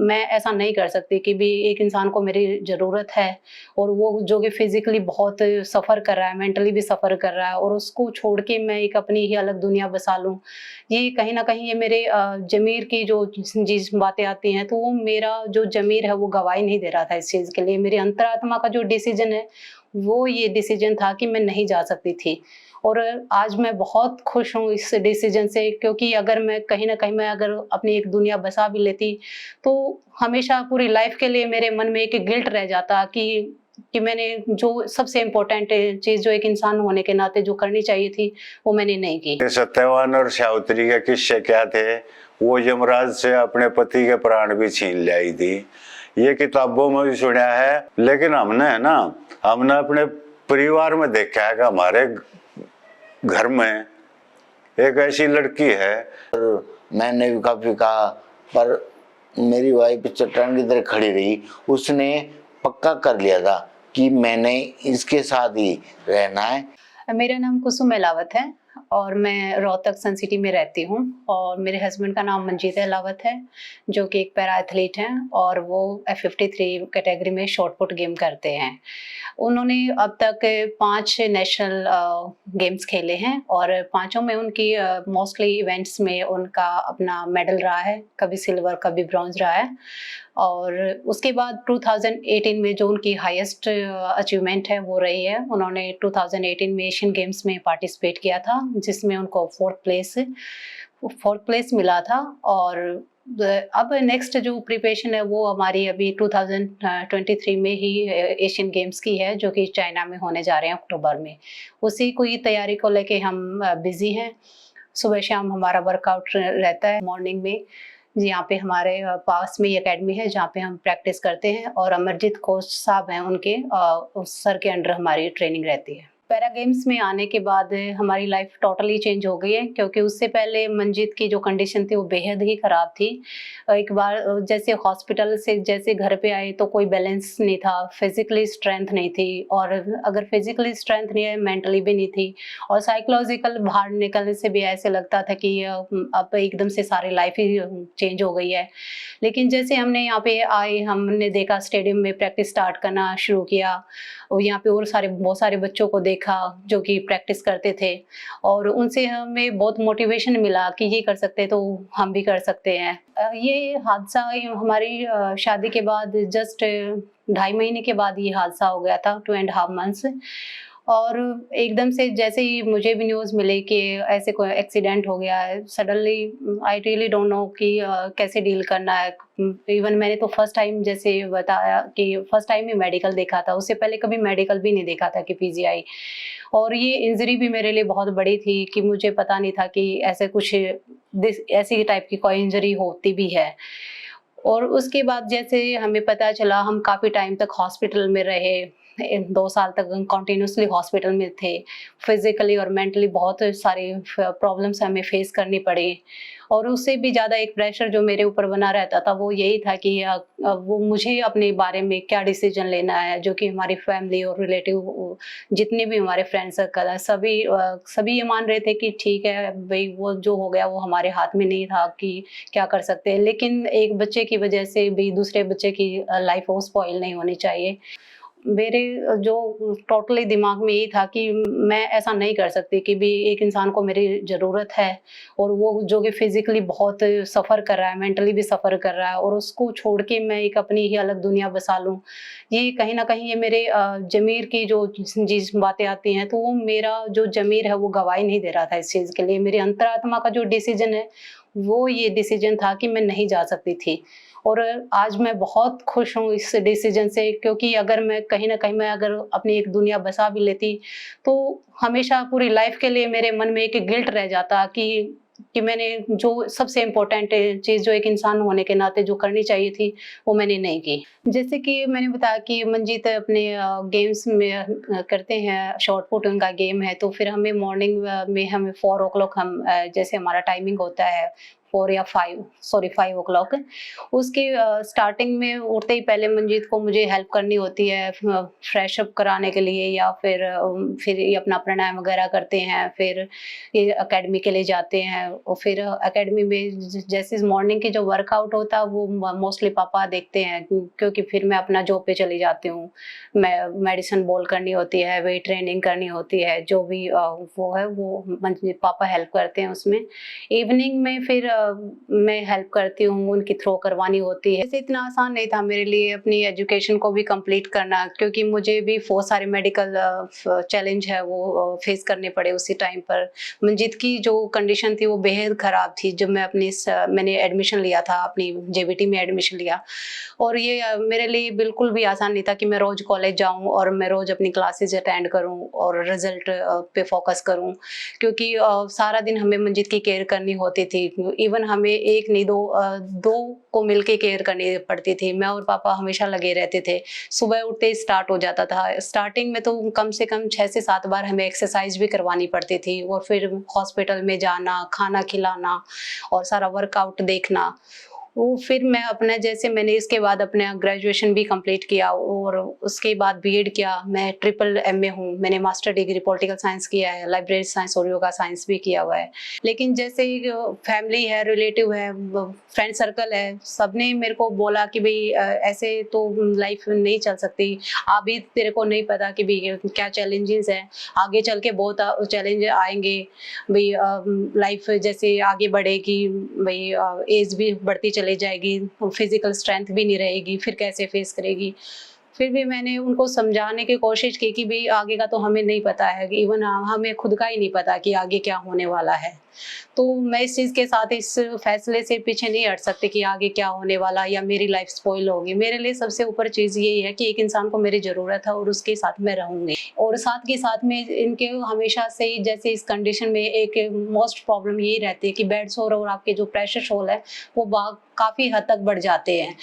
मैं ऐसा नहीं कर सकती कि भी एक इंसान को मेरी ज़रूरत है और वो जो कि फिज़िकली बहुत सफ़र कर रहा है, मेंटली भी सफ़र कर रहा है और उसको छोड़ के मैं एक अपनी ही अलग दुनिया बसा लूँ। ये कहीं न कहीं ये मेरे ज़मीर की जो जिस बातें आती हैं, तो वो मेरा जो ज़मीर है वो गवाही नहीं दे रहा था इस चीज़ के लिए। मेरी अंतरात्मा का जो डिसीज़न है, वो ये डिसीज़न था कि मैं नहीं जा सकती थी। और आज मैं बहुत खुश हूँ इस डिसीज़न से, क्योंकि अगर मैं कहीं न कहीं मैं अगर अपनी एक दुनिया बसा भी लेती, तो हमेशा पूरी लाइफ़ के लिए मेरे मन में एक गिल्ट रह जाता कि मैंने जो सबसे इम्पोर्टेंट चीज़ जो एक इंसान होने के नाते जो करनी चाहिए थी, वो मैंने नहीं की। सत्यवान और सावित्री के किस्से क्या थे? वो यमराज से अपने पति के प्राण भी छीन ले आई थी। ये किताबों में भी सुना है, लेकिन हमने अपने परिवार में देखा है कि हमारे घर में एक ऐसी लड़की है। और मैंने भी काफी कहा, पर मेरी वाइफ चट्टान की तरह खड़ी रही। उसने पक्का कर लिया था कि मैंने इसके साथ ही रहना है। मेरा नाम कुसुम अहलावत है और मैं रोहतक सन सिटी में रहती हूँ और मेरे हस्बैंड का नाम मंजीत अहलावत है, जो कि एक पैरा एथलीट हैं और वो F53 कैटेगरी में शॉट पुट गेम करते हैं। उन्होंने अब तक 5 नेशनल गेम्स खेले हैं और पाँचों में उनकी मोस्टली इवेंट्स में उनका अपना मेडल रहा है, कभी सिल्वर कभी ब्रॉन्ज रहा है। और उसके बाद 2018 में जो उनकी हाईएस्ट अचीवमेंट है वो रही है, उन्होंने 2018 में एशियन गेम्स में पार्टिसिपेट किया था, जिसमें उनको फोर्थ प्लेस मिला था। और अब नेक्स्ट जो प्रिपरेशन है वो हमारी अभी 2023 में ही एशियन गेम्स की है, जो कि चाइना में होने जा रहे हैं अक्टूबर में। उसी को ही तैयारी को लेके हम बिजी हैं। सुबह शाम हमारा वर्कआउट रहता है मॉर्निंग में। यहाँ पे हमारे पास में ही एकेडमी है जहाँ पे हम प्रैक्टिस करते हैं और अमरजीत कोच साहब हैं, उनके उस सर के अंडर हमारी ट्रेनिंग रहती है। पैरा गेम्स में आने के बाद हमारी लाइफ टोटली चेंज हो गई है, क्योंकि उससे पहले मंजीत की जो कंडीशन थी वो बेहद ही ख़राब थी। एक बार जैसे हॉस्पिटल से जैसे घर पे आए तो कोई बैलेंस नहीं था, फिज़िकली स्ट्रेंथ नहीं थी और अगर फिज़िकली स्ट्रेंथ नहीं है, मेंटली भी नहीं थी और साइकोलॉजिकल बाहर निकलने से भी ऐसे लगता था कि अब एकदम से सारी लाइफ ही चेंज हो गई है। लेकिन जैसे हमने यहाँ पे आए, हमने देखा स्टेडियम में प्रैक्टिस स्टार्ट करना शुरू किया और यहाँ पे और बहुत सारे बच्चों को देखा जो कि प्रैक्टिस करते थे और उनसे हमें बहुत मोटिवेशन मिला कि ये कर सकते हैं तो हम भी कर सकते हैं। ये हादसा हमारी शादी के बाद जस्ट 2.5 महीने के बाद ये हादसा हो गया था, 2.5 मंथ्स। और एकदम से जैसे ही मुझे भी न्यूज़ मिली कि ऐसे कोई एक्सीडेंट हो गया है, suddenly I really don't know कि कैसे डील करना है। इवन मैंने तो फर्स्ट टाइम जैसे बताया कि फर्स्ट टाइम ही मेडिकल देखा था, उससे पहले कभी मेडिकल भी नहीं देखा था कि पीजीआई। और ये इंजरी भी मेरे लिए बहुत बड़ी थी कि मुझे पता नहीं था कि ऐसे कुछ ऐसी टाइप की कोई इंजरी होती भी है। और उसके बाद जैसे हमें पता चला, हम काफ़ी टाइम तक हॉस्पिटल में रहे, 2 साल तक हम कंटिन्यूअसली हॉस्पिटल में थे। फिज़िकली और मेंटली बहुत सारी प्रॉब्लम्स हमें फेस करनी पड़ी और उससे भी ज़्यादा एक प्रेशर जो मेरे ऊपर बना रहता था वो यही था कि वो मुझे अपने बारे में क्या डिसीजन लेना है, जो कि हमारी फैमिली और रिलेटिव जितने भी हमारे फ्रेंड सर्कल है सभी ये मान रहे थे कि ठीक है भाई, वो जो हो गया वो हमारे हाथ में नहीं था कि क्या कर सकते हैं। लेकिन एक बच्चे की वजह से भी दूसरे बच्चे की लाइफ वो स्पॉइल नहीं होनी चाहिए। मेरे जो टोटली दिमाग में यही था कि मैं ऐसा नहीं कर सकती कि भी एक इंसान को मेरी ज़रूरत है और वो जो कि फिज़िकली बहुत सफ़र कर रहा है, मेंटली भी सफ़र कर रहा है और उसको छोड़ के मैं एक अपनी ही अलग दुनिया बसा लूँ। ये कहीं न कहीं ये मेरे ज़मीर की जो जिस बातें आती हैं, तो वो मेरा जो ज़मीर है वो गवाही नहीं दे रहा था इस चीज़ के लिए। मेरी अंतरात्मा का जो डिसीज़न है, वो ये डिसीज़न था कि मैं नहीं जा सकती थी। और आज मैं बहुत खुश हूँ इस डिसीजन से, क्योंकि अगर मैं कहीं न कहीं मैं अगर अपनी एक दुनिया बसा भी लेती, तो हमेशा पूरी लाइफ़ के लिए मेरे मन में एक गिल्ट रह जाता कि मैंने जो सबसे इम्पोर्टेंट चीज़ जो एक इंसान होने के नाते जो करनी चाहिए थी, वो मैंने नहीं की। जैसे कि मैंने बताया कि मंजीत अपने गेम्स में करते हैं, शॉट पुट उनका गेम है, तो फिर हमें मॉर्निंग में हमें 4 o'clock हम जैसे हमारा टाइमिंग होता है 4 या 5 o'clock। उसके स्टार्टिंग में उठते ही पहले मंजीत को मुझे हेल्प करनी होती है फ्रेश अप कराने के लिए, या फिर ये अपना प्राणायाम वगैरह करते हैं, फिर ये एकेडमी के लिए जाते हैं। और फिर एकेडमी में जैसे मॉर्निंग की जो वर्कआउट होता है वो मोस्टली पापा देखते हैं, क्योंकि फिर मैं अपना जॉब पे चली जाती हूँ। मैं मेडिसिन बॉल करनी होती है, वेट ट्रेनिंग करनी होती है, जो भी वो है वो पापा हेल्प करते हैं उसमें। इवनिंग में फिर मैं हेल्प करती हूँ, उनकी थ्रो करवानी होती है। ऐसे इतना आसान नहीं था मेरे लिए अपनी एजुकेशन को भी कंप्लीट करना, क्योंकि मुझे भी बहुत सारे मेडिकल चैलेंज है वो फेस करने पड़े उसी टाइम पर। मंजीत की जो कंडीशन थी वो बेहद ख़राब थी जब मैंने एडमिशन लिया था, अपनी जेबीटी में एडमिशन लिया। और ये मेरे लिए बिल्कुल भी आसान नहीं था कि मैं रोज़ कॉलेज जाऊँ और मैं रोज़ अपनी क्लासेज अटेंड करूँ और रिजल्ट पे फोकस करूँ, क्योंकि सारा दिन हमें मंजीत की केयर करनी होती थी। इवन हमें एक नहीं दो को मिलके केयर करनी पड़ती थी। मैं और पापा हमेशा लगे रहते थे। सुबह उठते ही स्टार्ट हो जाता था। स्टार्टिंग में तो कम से कम 6 से 7 बार हमें एक्सरसाइज भी करवानी पड़ती थी, और फिर हॉस्पिटल में जाना, खाना खिलाना और सारा वर्कआउट देखना। वो फिर मैं अपना जैसे मैंने इसके बाद अपना ग्रेजुएशन भी कंप्लीट किया और उसके बाद बीएड किया। मैं ट्रिपल एमए हूँ। मैंने मास्टर डिग्री पॉलिटिकल साइंस किया है, लाइब्रेरी साइंस और योगा साइंस भी किया हुआ है। लेकिन जैसे ही फैमिली है, रिलेटिव है, फ्रेंड सर्कल है, सबने मेरे को बोला कि भाई ऐसे तो लाइफ नहीं चल सकती, अभी तेरे को नहीं पता कि भाई क्या चैलेंजेस हैं, आगे चल के बहुत चैलेंज आएंगे भाई। लाइफ जैसे आगे बढ़ेगी भाई, एज भी बढ़ती चली जाएगी, फिजिकल स्ट्रेंथ भी नहीं रहेगी, फिर कैसे फेस करेगी। फिर भी मैंने उनको समझाने की कोशिश की कि भाई आगे का तो हमें नहीं पता है, इवन हमें खुद का ही नहीं पता कि आगे क्या होने वाला है। तो मैं इस चीज़ के साथ इस फैसले से पीछे नहीं हट सकती कि आगे क्या होने वाला या मेरी लाइफ स्पॉइल होगी। मेरे लिए सबसे ऊपर चीज़ यही है कि एक इंसान को मेरी ज़रूरत है और उसके साथ मैं रहूँगी। और साथ के साथ में इनके हमेशा से ही जैसे इस कंडीशन में एक मोस्ट प्रॉब्लम यही रहती है कि बेड सोर और आपके जो प्रेशर सोल है वो काफ़ी हद तक बढ़ जाते हैं।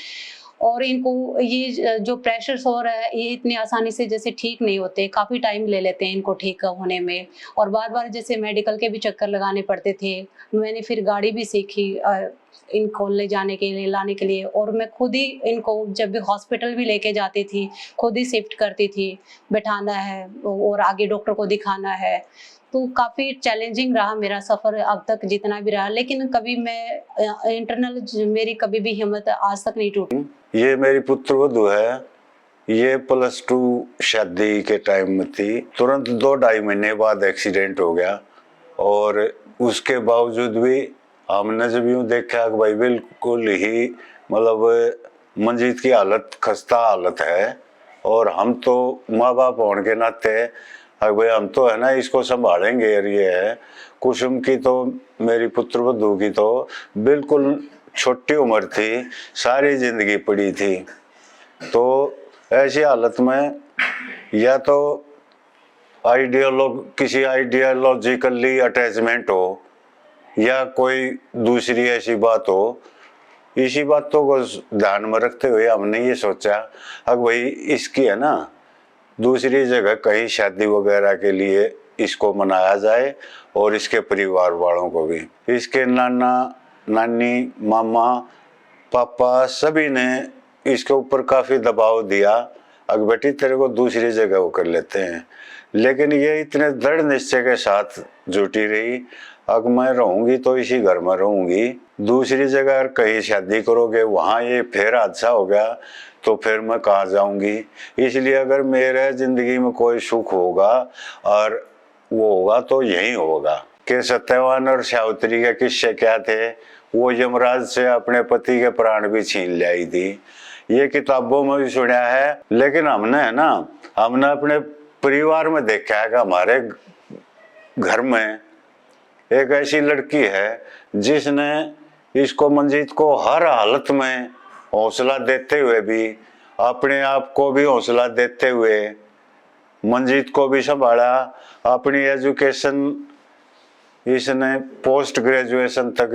और इनको ये जो प्रेशर सोर है ये इतनी आसानी से जैसे ठीक नहीं होते, काफ़ी टाइम ले लेते हैं इनको ठीक होने में, और बार-बार जैसे मेडिकल के भी चक्कर लगाने पड़ते थे। मैंने फिर गाड़ी भी सीखी इनको ले जाने के लिए, लाने के लिए, और मैं खुद ही इनको जब भी हॉस्पिटल भी लेके जाती थी, खुद ही शिफ्ट करती थी, बैठाना है और आगे डॉक्टर को दिखाना है। तो काफ़ी चैलेंजिंग रहा मेरा सफ़र अब तक जितना भी रहा, लेकिन कभी मैं इंटरनल मेरी कभी भी हिम्मत आज तक नहीं टूटी। ये मेरी पुत्रवधू है। ये +2 शादी के टाइम में थी। तुरंत 2-2.5 महीने बाद एक्सीडेंट हो गया, और उसके बावजूद भी हमने जब यूँ देखा कि भाई बिल्कुल ही मतलब मंजीत की हालत खस्ता हालत है, और हम तो माँ बाप होने के नाते अगर भाई हम तो है ना इसको संभालेंगे। और ये है कुसुम की तो मेरी पुत्रवधू की तो बिल्कुल छोटी उम्र थी, सारी जिंदगी पड़ी थी। तो ऐसी हालत में या तो किसी आइडियोलॉजिकली अटैचमेंट हो या कोई दूसरी ऐसी बात हो, इसी बातों को ध्यान में रखते हुए हमने ये सोचा अब भाई इसकी है ना दूसरी जगह कहीं शादी वगैरह के लिए इसको मनाया जाए, और इसके परिवार वालों को भी, इसके नाना नानी मामा पापा सभी ने इसके ऊपर काफ़ी दबाव दिया, अगर बेटी तेरे को दूसरी जगह वो कर लेते हैं। लेकिन ये इतने दृढ़ निश्चय के साथ जुटी रही, अगर मैं रहूँगी तो इसी घर में रहूँगी, दूसरी जगह अगर कहीं शादी करोगे वहाँ ये फिर हादसा हो गया तो फिर मैं कहाँ जाऊँगी। इसलिए अगर मेरे ज़िंदगी में कोई सुख होगा और वो होगा तो यही होगा। कि सत्यवान और सावित्री के किस्से क्या थे, वो यमराज से अपने पति के प्राण भी छीन ले आई थी। ये किताबों में भी सुना है, लेकिन हमने अपने परिवार में देखा है कि हमारे घर में एक ऐसी लड़की है जिसने इसको मंजीत को हर हालत में हौसला देते हुए भी, अपने आप को भी हौसला देते हुए मंजीत को भी संभाला। अपनी एजुकेशन इसने पोस्ट ग्रेजुएशन तक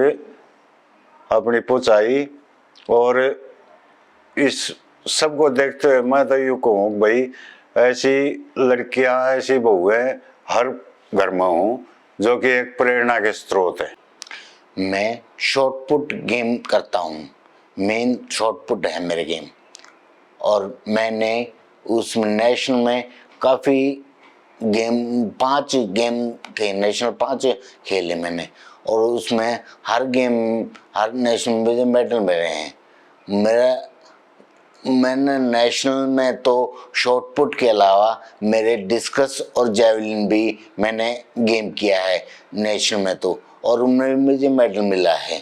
अपनी पहुंचाई, और इस सब को देखते हुए मैं तो यूँ कहूँ भाई ऐसी लड़कियां ऐसी बहुएं हर घर में हों जो कि एक प्रेरणा के स्रोत है। मैं शॉट पुट गेम करता हूँ, मेन शॉट पुट है मेरे गेम। और मैंने उसमें नेशनल में काफ़ी गेम, 5 गेम थे नेशनल, 5 खेले मैंने। और उसमें हर गेम, हर नेशनल में मुझे मेडल मिले हैं। मैंने नेशनल में तो शॉट पुट के अलावा मेरे डिस्कस और जेवलिन भी मैंने गेम किया है नेशनल में तो, और उनमें मुझे मेडल मिला है।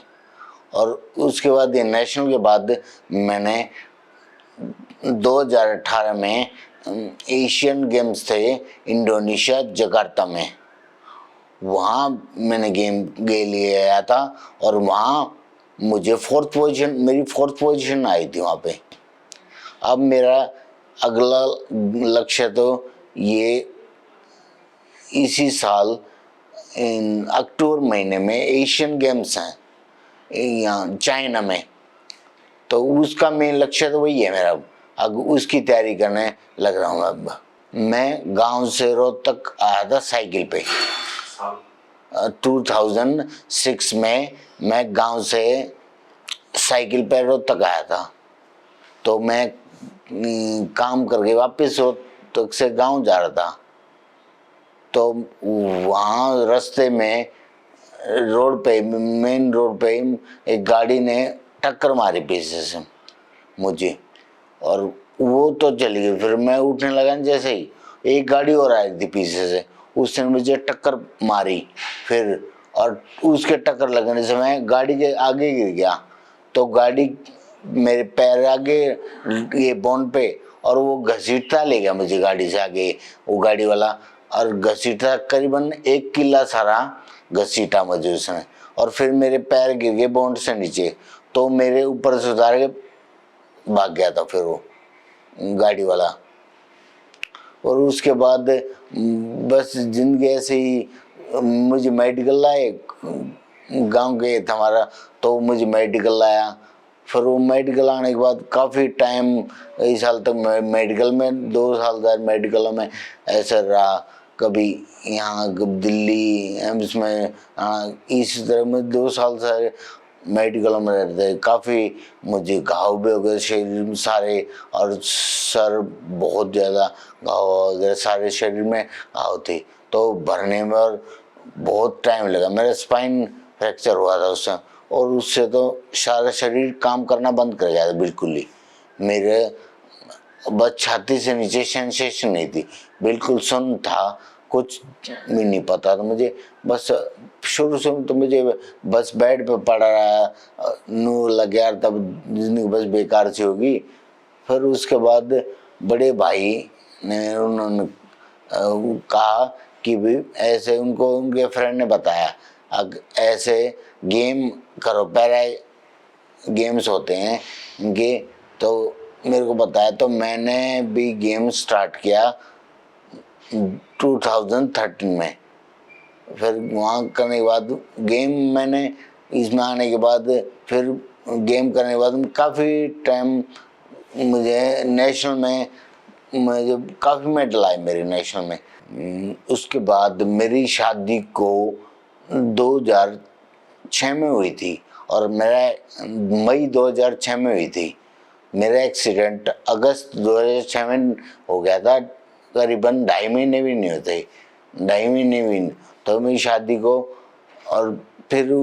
और उसके बाद ये नेशनल के बाद मैंने 2018 में एशियन गेम्स थे इंडोनेशिया जकार्ता में, वहाँ मैंने गेम के लिए आया था और वहाँ मुझे 4th पोजीशन, मेरी 4th पोजीशन आई थी वहाँ पे। अब मेरा अगला लक्ष्य तो ये इसी साल अक्टूबर महीने में एशियन गेम्स हैं यहाँ चाइना में, तो उसका मेन लक्ष्य तो वही है मेरा। अब उसकी तैयारी करने लग रहा हूँ। अब मैं गांव से रोहतक आया था साइकिल पे। 2006 में मैं गांव से साइकिल पे रोहतक आया था। तो मैं काम करके वापस रोहतक से गांव जा रहा था। तो वहाँ रास्ते में रोड पे, मेन रोड पे एक गाड़ी ने टक्कर मारी पीछे से मुझे, और वो तो चली गई। फिर मैं उठने लगा, जैसे ही एक गाड़ी और आई थी पीछे से, उसने मुझे टक्कर मारी फिर, और उसके टक्कर लगने से मैं गाड़ी के आगे गिर गया। तो गाड़ी मेरे पैर आगे ये बोन पे, और वो घसीटता ले गया मुझे गाड़ी से आगे, वो गाड़ी वाला, और घसीटा करीबन 1 किला सारा घसीटा मुझे उसने। और फिर मेरे पैर गिर गए बोन से नीचे, तो मेरे ऊपर से उतार के भाग गया था फिर वो गाड़ी वाला। और उसके बाद बस जिंदगी ऐसे ही, मुझे मेडिकल लाए, गांव गए था हमारा, तो मुझे मेडिकल लाया। फिर वो मेडिकल आने के बाद काफ़ी टाइम, कई साल तक मैं मेडिकल में, 2 साल तक मेडिकल में ऐसा रहा। कभी यहाँ दिल्ली एम्स में, इस तरह में 2 साल से मेडिकल में रहते। काफ़ी मुझे घाव भी हो गए शरीर में सारे, और सर बहुत ज़्यादा घाव वगैरह सारे शरीर में घाव थे, तो भरने में और बहुत टाइम लगा। मेरा स्पाइन फ्रैक्चर हुआ था उससे, और उससे तो सारा शरीर काम करना बंद कर गया था बिल्कुल ही। मेरे बस छाती से नीचे सेंसेशन नहीं थी, बिल्कुल सुन्न था, कुछ भी नहीं पता था मुझे। बस शुरू से तो मुझे बस बेड पे पड़ा रहा, नूर लग गया, तब जिंदगी बस बेकार सी होगी। फिर उसके बाद बड़े भाई ने, उन्होंने कहा कि भी ऐसे, उनको उनके फ्रेंड ने बताया ऐसे गेम करो, पैरा गेम्स होते हैं इनके, तो मेरे को बताया। तो मैंने भी गेम स्टार्ट किया 2013 में। फिर वहाँ करने के बाद गेम मैंने, इसमें आने के बाद फिर गेम करने के बाद काफ़ी टाइम मुझे नेशनल में, मुझे काफ़ी मेडल आए मेरे नेशनल में। उसके बाद मेरी शादी को 2006 में हुई थी, और मेरा मई 2006 में हुई थी। मेरा एक्सीडेंट अगस्त 2006 में हो गया था, करीबन 2.5 महीने भी नहीं होते, 2.5 महीने भी। तो मेरी शादी को, और फिर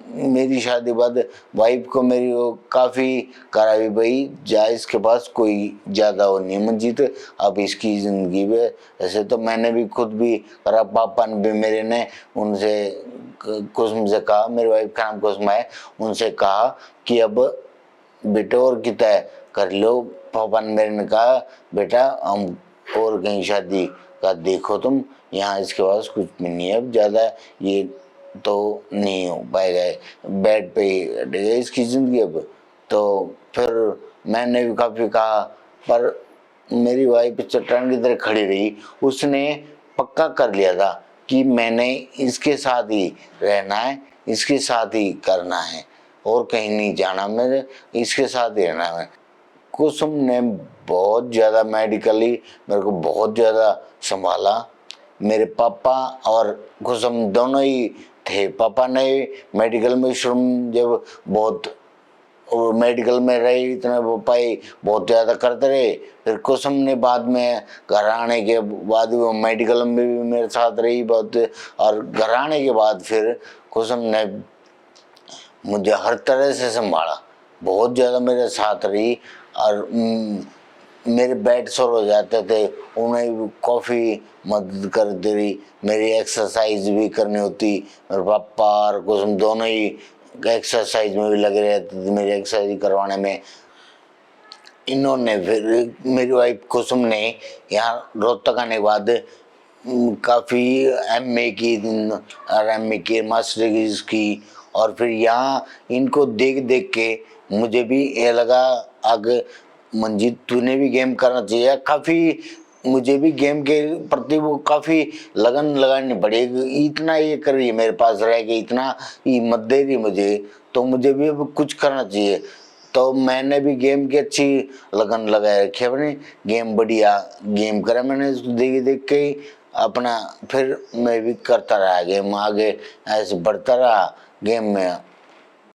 मेरी शादी बाद वाइफ को मेरी वो काफ़ी करावी, भाई जा इसके पास कोई ज़्यादा वो नहीं मंजीत, अब इसकी ज़िंदगी में। ऐसे तो मैंने भी खुद भी करा, पापा ने भी मेरे ने उनसे कुसुम से कहा, मेरी वाइफ का नाम कुसुम है, उनसे कहा कि अब बेटे और कितना कर लो। पापा ने मेरे ने कहा बेटा हम और कहीं शादी का देखो तुम, यहाँ इसके पास कुछ भी नहीं है, अब ज़्यादा ये तो नहीं हो पाएगा, बेड पे ही हटेगा इसकी ज़िंदगी अब। तो फिर मैंने भी काफ़ी कहा, पर मेरी वाइफ चट्टान की तरह खड़ी रही। उसने पक्का कर लिया था कि मैंने इसके साथ ही रहना है, इसके साथ ही करना है, और कहीं नहीं जाना, मेरे इसके साथ ही रहना है। कुसुम ने बहुत ज़्यादा मेडिकली मेरे को बहुत ज़्यादा संभाला। मेरे पापा और कुसुम दोनों ही थे। पापा ने मेडिकल में श्रम जब बहुत और मेडिकल में रहे, इतने वो पाई बहुत ज़्यादा करते रहे। फिर कुसुम ने बाद में घर आने के बाद वो मेडिकल में भी मेरे साथ रही बहुत, और घर आने के बाद फिर कुसुम ने मुझे हर तरह से संभाला, बहुत ज़्यादा मेरे साथ रही। और मेरे बेड सोर हो जाते थे, उन्हें भी काफ़ी मदद करती रही। मेरी एक्सरसाइज भी करनी होती, मेरे पापा और कुसुम दोनों ही एक्सरसाइज में भी लगे रहते थे, मेरी एक्सरसाइज करवाने में। इन्होंने फिर मेरी वाइफ कुसुम ने यहाँ रोहतक आने के बाद काफ़ी एमए की और एमए की मास्टर डिग्री की। और फिर यहाँ इनको देख देख के मुझे भी ये लगा आगे मंजीत तूने भी गेम करना चाहिए। काफ़ी मुझे भी गेम के प्रति वो काफ़ी लगन लगानी पड़ेगी। इतना ये कर रही है मेरे पास रह के, इतना हिम्मत दे रही मुझे, तो मुझे भी अब कुछ करना चाहिए। तो मैंने भी गेम की अच्छी लगन लगाए रखी है अपनी, गेम बढ़िया गेम करा मैंने देख देख के ही अपना। फिर मैं भी करता रहा गेम, आगे ऐसे बढ़ता रहा गेम में।